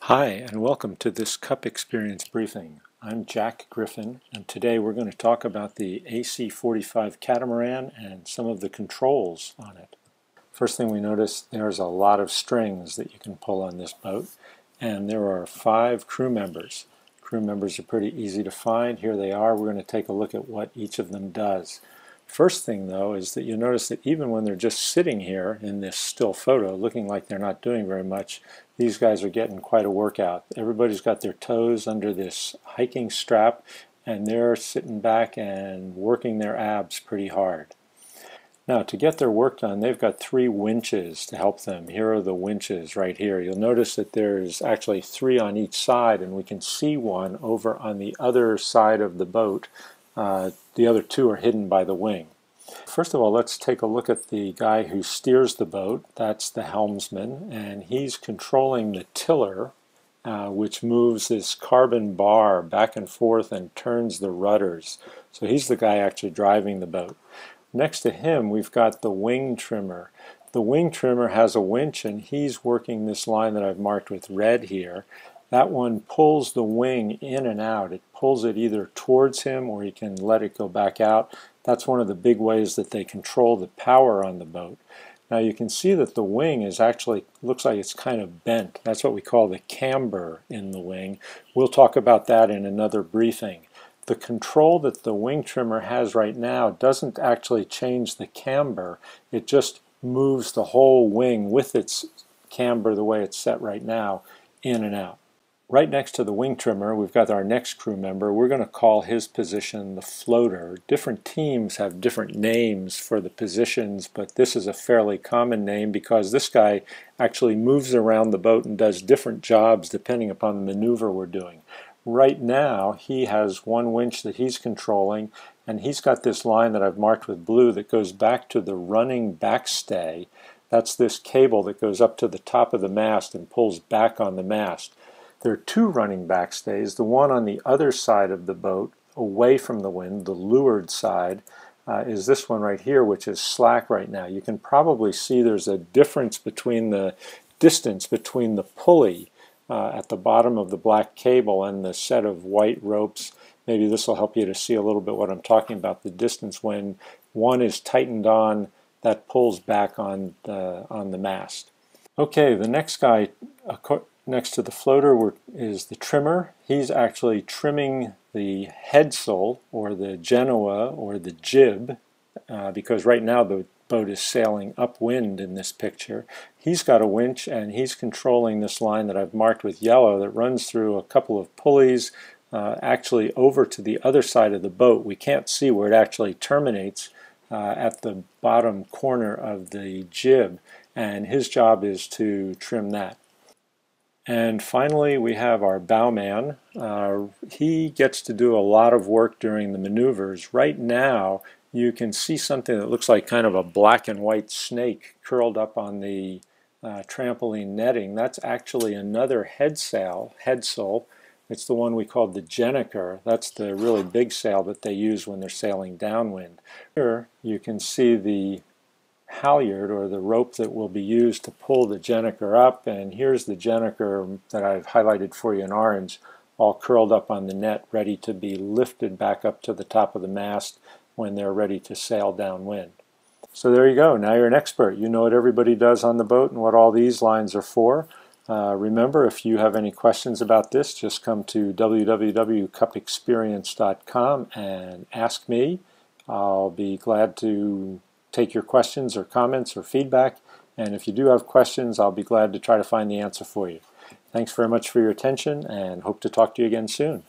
Hi, and welcome to this Cup Experience briefing. I'm Jack Griffin, and today we're going to talk about the AC45 Catamaran and some of the controls on it. First thing we notice, there's a lot of strings that you can pull on this boat, and there are 5 crew members. Crew members are pretty easy to find. Here they are. We're going to take a look at what each of them does. First thing, though, is that you notice that even when they're just sitting here in this still photo, looking like they're not doing very much, these guys are getting quite a workout. Everybody's got their toes under this hiking strap, and they're sitting back and working their abs pretty hard. Now, to get their work done, they've got 3 winches to help them. Here are the winches right here. You'll notice that there's actually 3 on each side, and we can see one over on the other side of the boat. The other 2 are hidden by the wing. First of all, let's take a look at the guy who steers the boat. That's the helmsman, and he's controlling the tiller, which moves this carbon bar back and forth and turns the rudders. So he's the guy actually driving the boat. Next to him, we've got the wing trimmer. The wing trimmer has a winch, and he's working this line that I've marked with red here. That one pulls the wing in and out. It pulls it either towards him or he can let it go back out. That's one of the big ways that they control the power on the boat. Now you can see that the wing is actually, looks like it's kind of bent. That's what we call the camber in the wing. We'll talk about that in another briefing. The control that the wing trimmer has right now doesn't actually change the camber. It just moves the whole wing with its camber the way it's set right now in and out. Right next to the wing trimmer, we've got our next crew member. We're going to call his position the floater. Different teams have different names for the positions, but this is a fairly common name because this guy actually moves around the boat and does different jobs depending upon the maneuver we're doing. Right now, he has one winch that he's controlling, and he's got this line that I've marked with blue that goes back to the running backstay. That's this cable that goes up to the top of the mast and pulls back on the mast. There are 2 running backstays. The one on the other side of the boat, away from the wind, the leeward side, is this one right here, which is slack right now. You can probably see there's a difference between the distance between the pulley at the bottom of the black cable and the set of white ropes. Maybe this will help you to see a little bit what I'm talking about. The distance when one is tightened on, that pulls back on the mast. Okay, the next guy next to the floater is the trimmer. He's actually trimming the headsail or the Genoa or the jib because right now the boat is sailing upwind in this picture. He's got a winch and he's controlling this line that I've marked with yellow that runs through a couple of pulleys actually over to the other side of the boat. We can't see where it actually terminates at the bottom corner of the jib, and his job is to trim that. And finally, we have our bowman. He gets to do a lot of work during the maneuvers. Right now, you can see something that looks like kind of a black and white snake curled up on the trampoline netting. That's actually another headsail. It's the one we call the Gennaker. That's the really big sail that they use when they're sailing downwind. Here, you can see the halyard or the rope that will be used to pull the Gennaker up, and here's the Gennaker that I've highlighted for you in orange, all curled up on the net, ready to be lifted back up to the top of the mast when they're ready to sail downwind. So there you go. Now you're an expert. You know what everybody does on the boat and what all these lines are for. Remember, if you have any questions about this, just come to www.cupexperience.com and ask me. I'll be glad to take your questions or comments or feedback, and if you do have questions, I'll be glad to try to find the answer for you. Thanks very much for your attention, and hope to talk to you again soon.